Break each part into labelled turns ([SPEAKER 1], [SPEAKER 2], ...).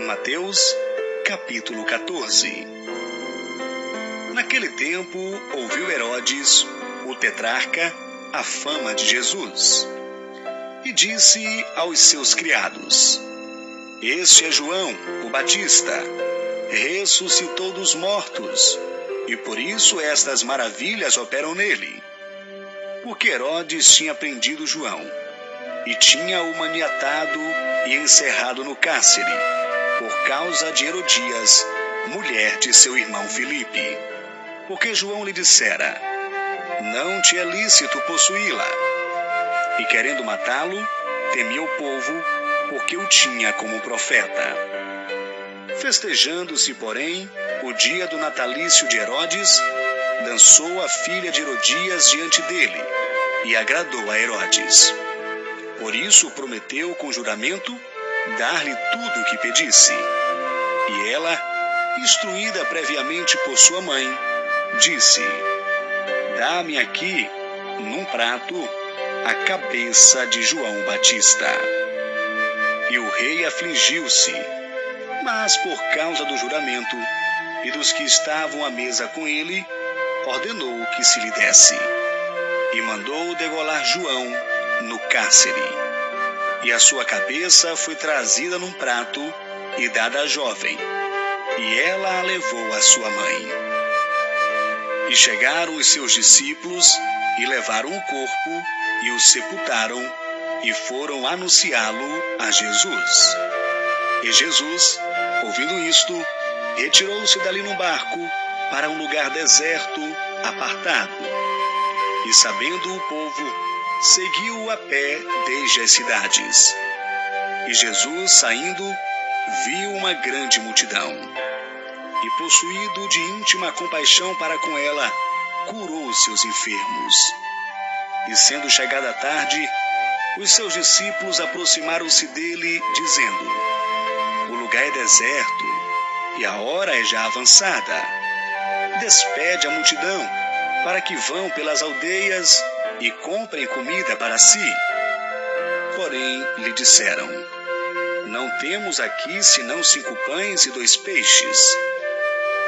[SPEAKER 1] Mateus, capítulo 14. Naquele tempo, ouviu Herodes, o tetrarca, a fama de Jesus, e disse aos seus criados: Este é João, o Batista, ressuscitou dos mortos, e por isso estas maravilhas operam nele. Porque Herodes tinha prendido João, e tinha-o maniatado e encerrado no cárcere, por causa de Herodias, mulher de seu irmão Filipe. Porque João lhe dissera: Não te é lícito possuí-la. E querendo matá-lo, temia o povo, porque o tinha como profeta. Festejando-se, porém, o dia do natalício de Herodes, dançou a filha de Herodias diante dele, e agradou a Herodes. Por isso prometeu com juramento dar-lhe tudo o que pedisse. E ela, instruída previamente por sua mãe, disse: Dá-me aqui, num prato, a cabeça de João Batista. E o rei afligiu-se, mas por causa do juramento e dos que estavam à mesa com ele, ordenou que se lhe desse. E mandou degolar João no cárcere. E a sua cabeça foi trazida num prato e dada à jovem, e ela a levou à sua mãe. E chegaram os seus discípulos, e levaram o corpo, e o sepultaram, e foram anunciá-lo a Jesus. E Jesus, ouvindo isto, retirou-se dali num barco, para um lugar deserto, apartado. E sabendo o povo, seguiu-o a pé desde as cidades. E Jesus, saindo, viu uma grande multidão. E possuído de íntima compaixão para com ela, curou os seus enfermos. E sendo chegada a tarde, os seus discípulos aproximaram-se dele, dizendo: O lugar é deserto, e a hora é já avançada. Despede a multidão, para que vão pelas aldeias e comprem comida para si. Porém, lhe disseram: Não temos aqui senão 5 pães e 2 peixes.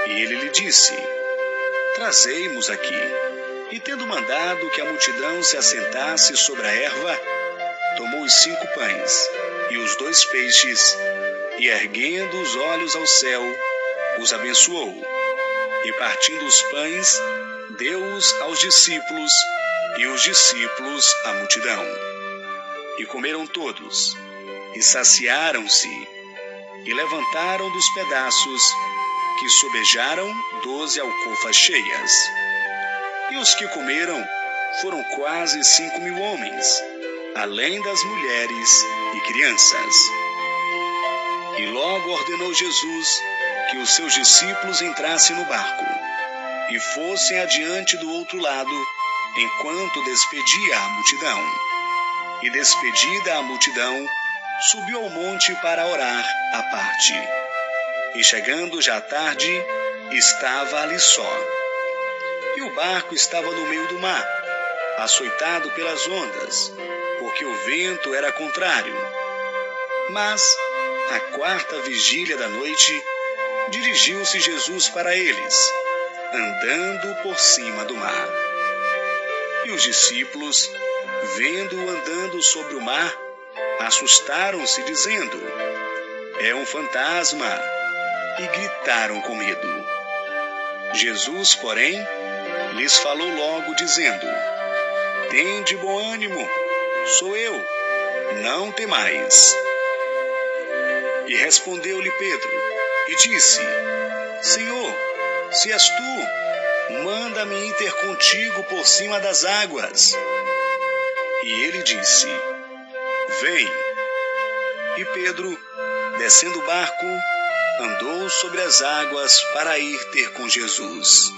[SPEAKER 1] E ele lhe disse: Trazei-mos aqui. E tendo mandado que a multidão se assentasse sobre a erva, tomou os 5 pães e os 2 peixes, e erguendo os olhos ao céu, os abençoou. E partindo os pães, deu-os aos discípulos, e os discípulos à multidão. E comeram todos, e saciaram-se, e levantaram dos pedaços, que sobejaram 12 alcofas cheias. E os que comeram foram quase 5.000 homens, além das mulheres e crianças. E logo ordenou Jesus que os seus discípulos entrassem no barco, e fossem adiante do outro lado, enquanto despedia a multidão. E despedida a multidão, subiu ao monte para orar à parte. E chegando já à tarde, estava ali só. E o barco estava no meio do mar, açoitado pelas ondas, porque o vento era contrário. Mas, à 4ª vigília da noite, dirigiu-se Jesus para eles, andando por cima do mar. E os discípulos, vendo-o andando sobre o mar, assustaram-se, dizendo: É um fantasma, e gritaram com medo. Jesus, porém, lhes falou logo, dizendo: Tende bom ânimo, sou eu, não temais. E respondeu-lhe Pedro, e disse: Senhor, se és tu, manda-me ir ter contigo por cima das águas. E ele disse: Vem. E Pedro, descendo o barco, andou sobre as águas para ir ter com Jesus.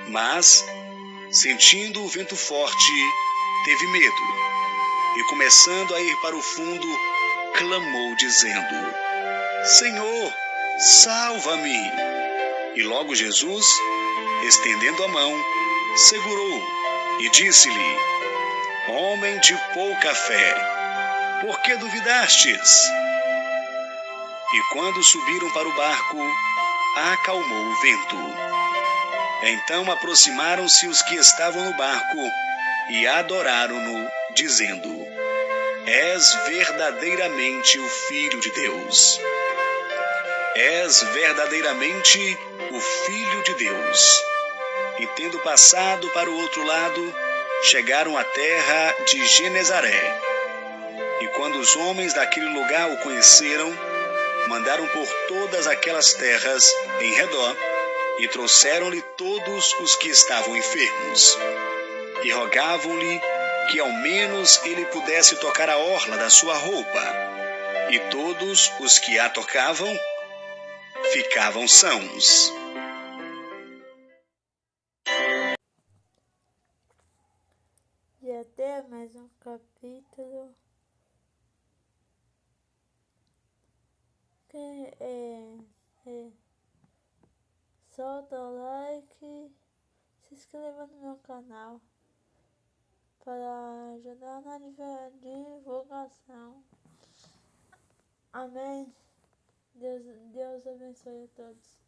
[SPEAKER 1] Mas, sentindo o vento forte, teve medo, e começando a ir para o fundo, clamou, dizendo: Senhor, salva-me! E logo Jesus, estendendo a mão, segurou e disse-lhe: Homem de pouca fé, por que duvidastes? E quando subiram para o barco, acalmou o vento. Então aproximaram-se os que estavam no barco e adoraram-no, dizendo: És verdadeiramente o Filho de Deus. És verdadeiramente o Filho de Deus. E tendo passado para o outro lado, chegaram à terra de Genezaré. E quando os homens daquele lugar o conheceram, mandaram por todas aquelas terras em redor e trouxeram-lhe todos os que estavam enfermos. E rogavam-lhe que ao menos ele pudesse tocar a orla da sua roupa. E todos os que a tocavam ficavam sãos.
[SPEAKER 2] E até mais um capítulo que solta o like, se inscreva no meu canal para ajudar na divulgação. Amém. Deus abençoe a todos.